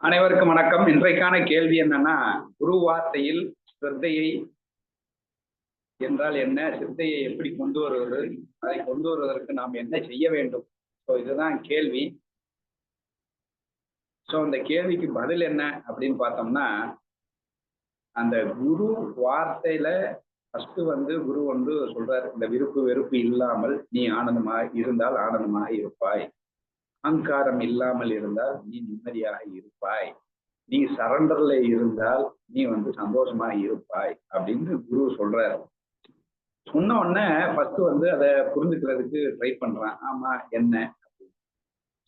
அனைவருக்கும் வணக்கம். இன்றைக்கான கேள்வி என்னன்னா, குரு வார்த்தையில் சிரத்தையை என்றால் என்ன? சிரத்தையை எப்படி கொண்டு வருவது? அதை கொண்டு வருவதற்கு நாம் என்ன செய்ய வேண்டும்? இதுதான் கேள்வி. இந்த கேள்விக்கு பதில் என்ன அப்படின்னு பார்த்தோம்னா, அந்த குரு வார்த்தையில ஃபர்ஸ்ட் குரு சொல்றாரு, இந்த விருப்பு வெறுப்பு இல்லாமல் நீ ஆனந்தமாக இருந்தால் ஆனந்தமாக இருப்பாய். அகங்காரம் இல்லாமல் இருந்தால் நீ நிம்மதியாக இருப்பாய். நீ சரண்டர்ல இருந்தால் நீ சந்தோஷமா இருப்பாய் அப்படின்னு குரு சொல்றாரு. சொன்ன உடனே ஃபர்ஸ்ட் அதை புரிஞ்சுக்கிறதுக்கு ட்ரை பண்றான். ஆமா என்ன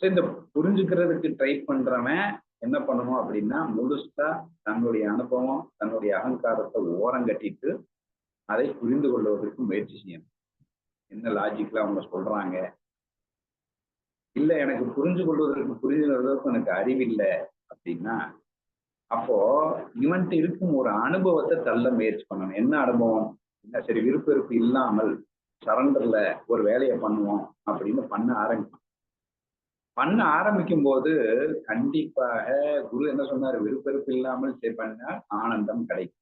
இந்த புரிஞ்சுக்கிறதுக்கு ட்ரை பண்றவன் என்ன பண்ணணும் அப்படின்னா, முழுசா தன்னுடைய அனுபவம் தன்னுடைய அகங்காரத்தை ஓரம் கட்டிட்டு அதை புரிந்து கொள்வதற்கு முயற்சி செய்யணும். என்ன லாஜிக்ல அவங்க சொல்றாங்க, இல்ல எனக்கு புரிஞ்சு கொள்வதற்கு எனக்கு அறிவில்லை அப்படின்னா, அப்போ இவன்ட்டு இருக்கும் ஒரு அனுபவத்தை தள்ள முயற்சி பண்ணணும். என்ன அனுபவம்? சரி, விருப்பெருப்பு இல்லாமல் சரண்டர்ல ஒரு வேலையை பண்ணுவோம் அப்படின்னு பண்ண ஆரம்பிக்கும் போது கண்டிப்பாக குரு என்ன சொன்னாரு, விருப்பெருப்பு இல்லாமல் சரி பண்ணா ஆனந்தம் கிடைக்கும்.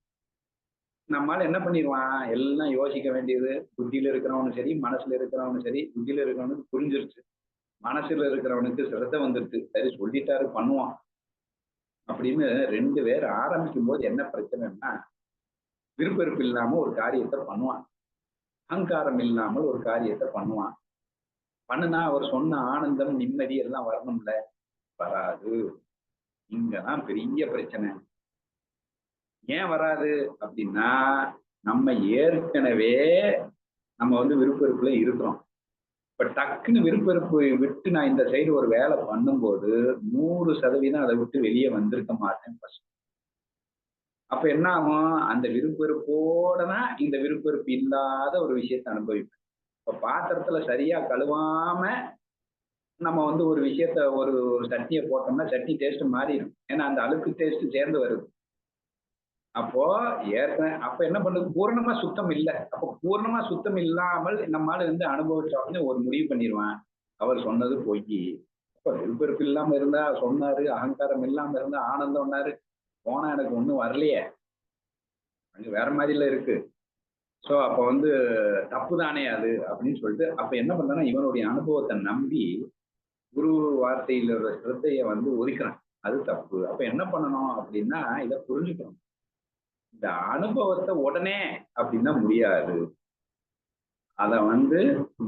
நம்மால என்ன பண்ணிடுவான், எல்லாம் யோசிக்க வேண்டியது. புத்தியில இருக்கிறவனும் சரி, மனசுல இருக்கிறவனும் சரி. புத்தியில இருக்கிறவனுக்கு புரிஞ்சிருச்சு, மனசுல இருக்கிறவனுக்கு சிரத்தை வந்துருச்சு. சரி சொல்லிட்டாரு பண்ணுவான் அப்படின்னு ரெண்டு பேர் ஆரம்பிக்கும் போது என்ன பிரச்சனைன்னா, விருப்பெருப்பு இல்லாம ஒரு காரியத்தை பண்ணுவான், அகங்காரம் இல்லாமல் ஒரு காரியத்தை பண்ணுவான். பண்ணுனா அவர் சொன்ன ஆனந்தம் நிம்மதி எல்லாம் வரணும்ல, வராது. இங்கதான் பெரிய பிரச்சனை. ஏன் வராது அப்படின்னா, நம்ம ஏற்கனவே விருப்பெருப்புல இருக்கிறோம். இப்ப டக்குன்னு விருப்பெருப்பு விட்டு நான் இந்த சைடு ஒரு வேலை பண்ணும்போது 100% அதை விட்டு வெளியே வந்திருக்க மாட்டேன். அப்ப என்ன ஆகும், அந்த விருப்பெருப்போட தான் இந்த விருப்பெருப்பு இல்லாத ஒரு விஷயத்தை அனுபவிப்பேன். இப்ப பாத்திரத்துல சரியா கழுவாம நம்ம ஒரு விஷயத்த ஒரு சட்னியை போட்டோம்னா சட்னி டேஸ்ட் மாறிடும். ஏன்னா அந்த அழுக்கு டேஸ்ட் சேர்ந்து வருது. அப்போ அப்ப என்ன பண்ணுது, பூரணமா சுத்தம் இல்லை. அப்போ பூரணமா சுத்தம் இல்லாமல் நம்மால அனுபவிச்ச உடனே ஒரு முடிவு பண்ணிடுவான், அவர் சொன்னது பொய். அப்ப விருப்பெருப்பு இல்லாம இருந்தா சொன்னாரு, அகங்காரம் இல்லாம இருந்தா ஆனந்தம்னாரு, போனா எனக்கு ஒண்ணும் வரலையே, அங்க வேற மாதிரில இருக்கு. அப்ப தப்பு தானே அது அப்படின்னு சொல்லிட்டு அப்ப என்ன பண்றான்னா, இவனுடைய அனுபவத்தை நம்பி குரு வார்த்தையில சிரத்தைய ஒதுக்குறான். அது தப்பு. அப்ப என்ன பண்ணணும் அப்படின்னா, இதை புரிஞ்சுக்கணும். இந்த அனுபவத்தை உடனே அப்படின்னா முடியாது. அத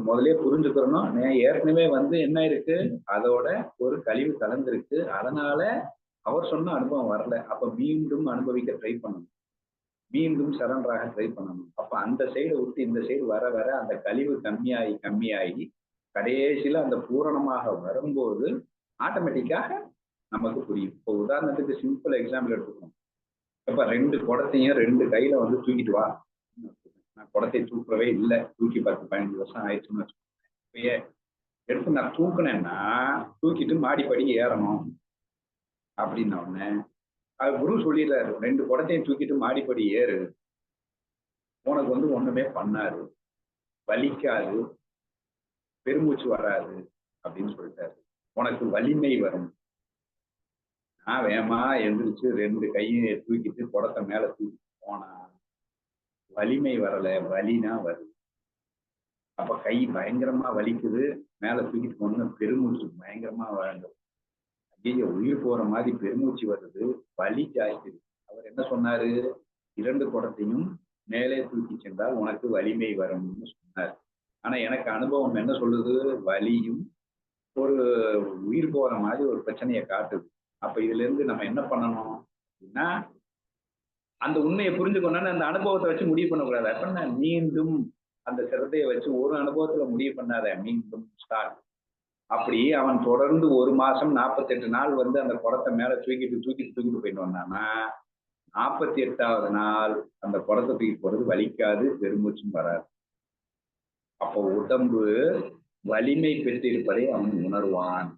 முதலே புரிஞ்சுக்கிறணும். ஏற்கனவே என்ன இருக்கு, அதோட ஒரு கழிவு கலந்திருக்கு. அதனால அவர் சொன்ன அனுபவம் வரல. அப்ப மீண்டும் அனுபவிக்க ட்ரை பண்ணணும், மீண்டும் சரண்டராக ட்ரை பண்ணணும். அப்ப அந்த சைடை விட்டு இந்த சைடு வர வர அந்த கழிவு கம்மியாகி கடைசியில அந்த பூரணமாக வரும்போது ஆட்டோமேட்டிக்காக நமக்கு புரியும். இப்போ உதாரணத்துக்கு சிம்பிள் எக்ஸாம்பிள் எடுத்துக்கணும். இப்ப 2 குடத்தையும் 2 கையில தூக்கிட்டு வா. நான் குடத்தை தூக்கவே இல்லை, தூக்கி 10-15 வருஷம் ஆயிடுச்சுன்னு வச்சுக்கோங்க. இப்பயே எடுத்து நான் தூக்குனேன்னா தூக்கிட்டு மாடிப்படி ஏறணும் அப்படின்ன உடனே அது குரு சொல்லிடுறாரு, 2 குடத்தையும் தூக்கிட்டு மாடிப்படி ஏறு, உனக்கு ஒண்ணுமே பண்ணாரு, வலிக்காது, பெருமூச்சு வராது அப்படின்னு சொல்லிட்டாரு. உனக்கு வலிமை வரும். நான் வேகமா எந்திரிச்சு 2 கையை தூக்கிட்டு குடத்தை மேல தூக்கிட்டு போனா வலிமை வரல, வலினா வருது. அப்ப கை பயங்கரமா வலிக்குது, மேல தூக்கிட்டு போன பெருமூச்சு பயங்கரமா வேண்டும். ஐயோ உயிர் போற மாதிரி பெருமூச்சு வருது, வலி ஜாஸ்தி. அவர் என்ன சொன்னாரு, 2 குடத்தையும் மேலே தூக்கி சென்றால் உனக்கு வலிமை வரும்னு சொன்னார். ஆனா எனக்கு அனுபவம் என்ன சொல்லுது, வலியும் ஒரு உயிர் போற மாதிரி ஒரு பிரச்சனையை காட்டுது. அப்ப இதுல இருந்து நம்ம என்ன பண்ணணும் அப்படின்னா, அந்த உண்மையை புரிஞ்சுக்கணும்னா அந்த அனுபவத்தை வச்சு முடிவு பண்ணக்கூடாது. அப்படின்னா மீண்டும் அந்த சிரத்தையை வச்சு ஒரு அனுபவத்துல முடிவு பண்ணாத, மீண்டும் ஸ்டார்ட். அப்படி அவன் தொடர்ந்து 1 மாசம் 48 நாள் அந்த குடத்தை மேல தூக்கிட்டு போயிட்டு வந்தான்னா 48வது நாள் அந்த குடத்தை தூக்கி போறது வலிக்காது, பெருமூச்சும் வராது. அப்போ உடம்பு வலிமை பெற்றிருப்பதை அவன் உணர்வான்.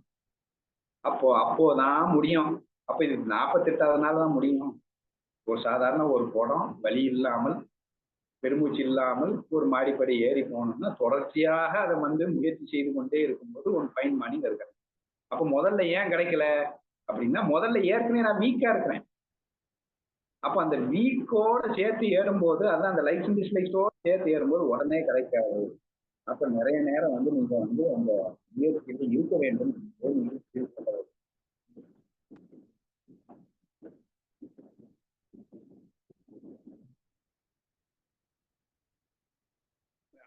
அப்போதான் முடியும். அப்ப இது 48வது நாள் தான் முடியும். ஒரு சாதாரண ஒரு குடம் வலி இல்லாமல் பெருமூச்சு இல்லாமல் ஒரு மாடிப்படி ஏறி போகணும்னா தொடர்ச்சியாக அதை முயற்சி செய்து கொண்டே இருக்கும்போது ஒரு ஃபைன் மார்னிங் இருக்கு. அப்ப முதல்ல ஏன் கிடைக்கல, அப்படின்னா முதல்ல ஏற்கனவே நான் வீக்கா இருக்கிறேன். அப்ப அந்த வீக்கோட சேர்த்து ஏறும்போது அதான் அந்த லைக்ஸ் அண்ட் டிஸ்லைக்ஸோட சேர்த்து ஏறும்போது உடனே கிடைக்காது. அப்ப நிறைய நேரம் வந்து நீங்க வந்து அந்த முயற்சியில் இருக்க வேண்டும்.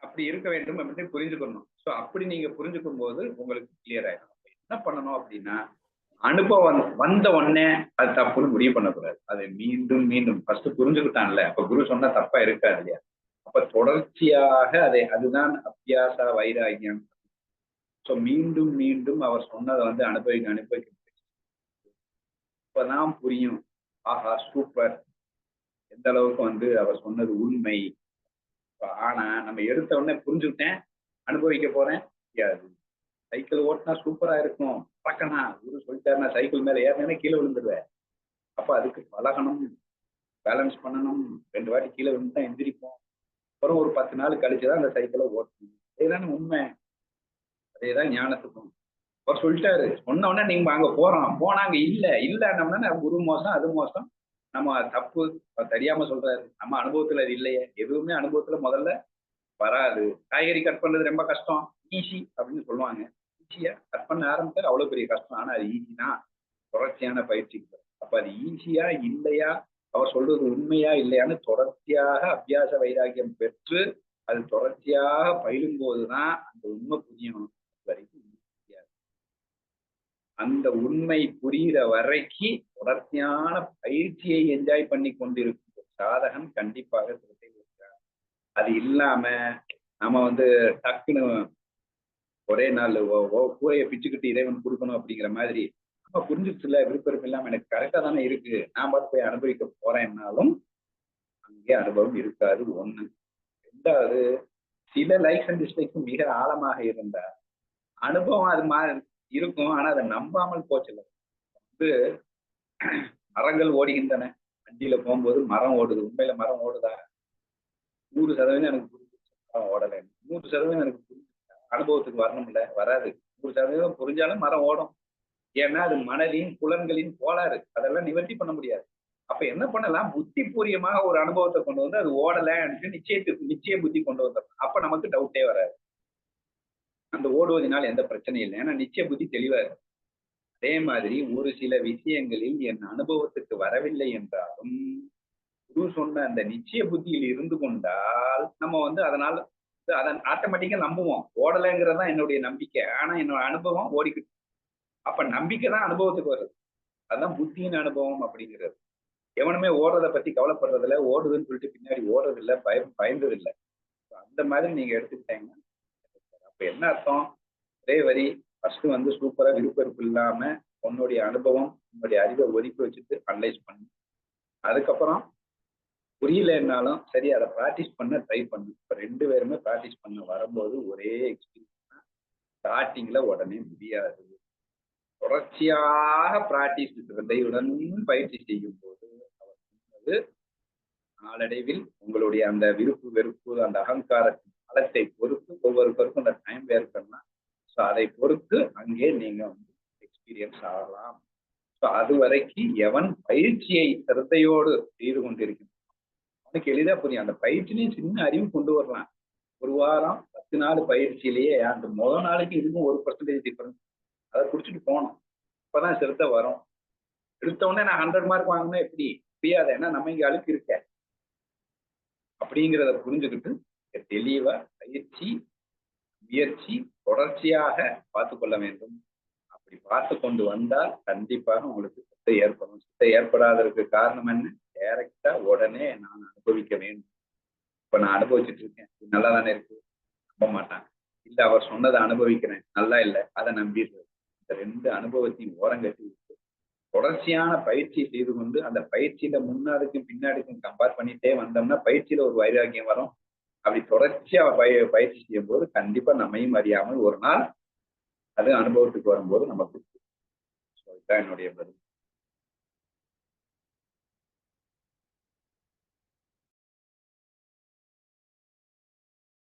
அப்படி இருக்க வேண்டும் அப்படின்னு புரிஞ்சுக்கணும். சோ அப்படி நீங்க புரிஞ்சுக்கும் போது உங்களுக்கு கிளியர் ஆயிடும். என்ன பண்ணணும் அப்படின்னா அனுபவம் வந்த உடனே அது தப்புன்னு முடிவு பண்ணக்கூடாது. அதை மீண்டும் மீண்டும் ஃபர்ஸ்ட் புரிஞ்சுக்கிட்டான்ல, அப்ப குரு சொன்னா தப்பா இருக்காது இல்லையா? அப்ப தொடர்ச்சியாக அதுதான் அபியாச வைராகியம். சோ மீண்டும் மீண்டும் அவர் சொன்னதை வந்து அனுபவிக்க இப்பதான் புரியும். ஆஹா சூப்பர், எந்த அளவுக்கு வந்து அவர் சொன்னது உண்மை. ஆனா நம்ம எடுத்த உடனே புரிஞ்சுக்கிட்டேன், அனுபவிக்க போறேன், முடியாது. சைக்கிள் ஓட்டினா சூப்பரா இருக்கும், பறக்கணும், குரு சொல்லிட்டாருன்னா சைக்கிள் மேல ஏறினே கீழே விழுந்துருவேன். அப்ப அதுக்கு பழகணும், பேலன்ஸ் பண்ணணும், 2 வாட்டி கீழே விழுந்துதான் எந்திரிப்போம். அப்புறம் ஒரு 10 நாள் கழிச்சுதான் அந்த சைக்கிளை ஓட்டணும். இதுதானே உண்மை. அதேதான் ஞானத்துக்கும். அவர் சொல்லிட்டாரு, சொன்ன உடனே நீங்க அங்க போறோம், போனா அங்க இல்லன்னோம்னா குரு மோசம், அது மோசம், நம்ம தப்பு, தெரியாம சொல்றாரு. நம்ம அனுபவத்துல அது இல்லையே. எதுவுமே அனுபவத்துல முதல்ல வராது. காய்கறி கட் பண்றது ரொம்ப கஷ்டம், ஈஸி அப்படின்னு சொல்லுவாங்க. ஈஸியா கட் பண்ண ஆரம்பிச்சா அவ்வளவு பெரிய கஷ்டம். ஆனா அது ஈஸி தான், தொடர்ச்சியான பயிற்சி. அப்ப அது ஈஸியா இல்லையா, அவர் சொல்றது உண்மையா இல்லையான்னு தொடர்ச்சியாக அபியாச வைராக்கியம் பெற்று அது தொடர்ச்சியாக பயிலும் போதுதான் அந்த உண்மை புரியும். வரைக்கும் அந்த உண்மை புரிகிற வரைக்கும் தொடர்ச்சியான பயிற்சியை என்ஜாய் பண்ணி கொண்டிருக்கும் சாதகன் கண்டிப்பாக சிரத்தை இருக்கிறார். அது இல்லாம நம்ம வந்து டக்குன்னு ஒரே நாள் கூரையை பிச்சுக்கிட்டு இறைவன் கொடுக்கணும் அப்படிங்கிற மாதிரி நம்ம புரிஞ்சிச்சுல, விருப்பம் இல்லாம எனக்கு கரெக்டா தானே இருக்கு, நான் பார்த்து போய் அனுபவிக்க போறேன்னாலும் அங்கே அனுபவம் இருக்காது. ஒண்ணு. ரெண்டாவது, சில லைக்ஸ் அண்ட் டிஸ்லைக்ஸ் மிக ஆழமாக இருந்தா அனுபவம் அது இருக்கும். ஆனா அதை நம்பாமல் போச்சுல. வந்து மரங்கள் ஓடுகின்றன, வண்டியில போகும்போது மரம் ஓடுது. உண்மையில மரம் ஓடுதா? 100% எனக்கு புரிஞ்சிச்சு மரம் ஓடலை. 100% எனக்கு புரிஞ்சிச்சா? அனுபவத்துக்கு வரணும்ல, வராது. 100% புரிஞ்சாலும் மரம் ஓடும். ஏன்னா அது மனதின் புலன்களின் கோளாறு. அதெல்லாம் நிவர்த்தி பண்ண முடியாது. அப்ப என்ன பண்ணலாம், புத்தி பூர்வமாக ஒரு அனுபவத்தை கொண்டு வந்து அது ஓடலைன்னு நிச்சய புத்தி கொண்டு வந்துடும். அப்ப நமக்கு டவுட்டே வராது. அந்த ஓடுவதனால் எந்த பிரச்சனையும் இல்லை. ஏன்னா நிச்சய புத்தி தெளிவா இருக்கு. அதே மாதிரி ஒரு சில விஷயங்களில் என் அனுபவத்துக்கு வரவில்லை என்றாலும் குரு சொன்ன அந்த நிச்சய புத்தியில் இருந்து கொண்டால் நம்ம வந்து அதனால அதை ஆட்டோமேட்டிக்கா நம்புவோம். ஓடலைங்கிறதான் என்னுடைய நம்பிக்கை. ஆனா என்னோட அனுபவம் ஓடிக்கிட்டு. அப்ப நம்பிக்கை தான் அனுபவத்துக்கு வருது. அதுதான் புத்தியின் அனுபவம் அப்படிங்கிறது. எவனுமே ஓடுறதை பத்தி கவலைப்படுறது இல்லை, ஓடுதுன்னு சொல்லிட்டு பின்னாடி ஓடுறது இல்லை, பயந்தது இல்லை. அந்த மாதிரி நீங்க எடுத்துக்கிட்டீங்கன்னா அப்ப என்ன அர்த்தம், ஒரே வரி ஃபர்ஸ்ட் வந்து சூப்பரா விருப்பம் இல்லாம உன்னுடைய அனுபவம், உன்னுடைய அறிவை ஒதுக்கி வச்சுட்டு அனலைஸ் பண்ணு. அதுக்கப்புறம் புரியலன்னாலும் சரி, அதை ப்ராக்டிஸ் பண்ண ட்ரை பண்ணு. இப்ப 2 பேருமே ப்ராக்டிஸ் பண்ண வரும்போது ஒரே எக்ஸ்பீரியன்ஸ். ஸ்டார்டிங்ல உடனே முடியாது. தொடர்ச்சியாக பிராக்டிஸ் சிரத்தையுடன் பயிற்சி செய்யும் போது அவர் சொன்னது நாளடைவில் உங்களுடைய அந்த விருப்பு வெறுப்பு, அந்த அகங்காரத்தின் காலத்தை பொறுத்து ஒவ்வொருவருக்கும் அந்த டைம் வேறுபடலாம். ஸோ அதை பொறுத்து அங்கே நீங்க வந்து எக்ஸ்பீரியன்ஸ் ஆகலாம். ஸோ அது வரைக்கும் எவன் பயிற்சியை சிரத்தையோடு செய்து கொண்டிருக்கிறான் அவனுக்கு எளிதா புரியும். அந்த பயிற்சியிலையும் சின்ன அறிவு கொண்டு வரலாம். ஒரு வாரம் 10 நாள் பயிற்சியிலேயே அந்த முதல் நாளைக்கு இதுக்கும் 1% டிஃபரன்ஸ். அதை குடிச்சிட்டு போகணும். இப்பதான் சிரத்தை வரும். எடுத்த உடனே நான் 100 மார்க் வாங்கினா எப்படி முடியாது. ஏன்னா நம்ம இங்க அழுக்கு இருக்க அப்படிங்கிறத புரிஞ்சுக்கிட்டு தெளிவா பயிற்சி முயற்சி தொடர்ச்சியாக பார்த்து கொள்ள வேண்டும். அப்படி பார்த்து கொண்டு வந்தால் கண்டிப்பாக உங்களுக்கு சித்தை ஏற்படும். சித்தை ஏற்படாததற்கு காரணம் என்ன, டைரக்டா உடனே நான் அனுபவிக்க வேண்டும். இப்ப நான் அனுபவிச்சுட்டு இருக்கேன், நல்லா தானே இருக்கு, நம்ப மாட்டான். இல்ல அவர் சொன்னதை அனுபவிக்கிறேன், நல்லா இல்லை, அதை நம்பிடுறது. இந்த 2 அனுபவத்தையும் ஓரங்கட்டி தொடர்ச்சியான பயிற்சி செய்து கொண்டு அந்த பயிற்சியில முன்னாடிக்கும் பின்னாடிக்கும் கம்பேர் பண்ணிட்டே வந்தோம்னா பயிற்சியில ஒரு வைராக்கியம் வரும். அப்படி தொடர்ச்சியா பயிற்சி செய்யும் போது கண்டிப்பா நம்மையும் அறியாமல் ஒரு நாள் அது அனுபவத்துக்கு வரும்போது நமக்கு இதுதான் என்னுடைய பதில்.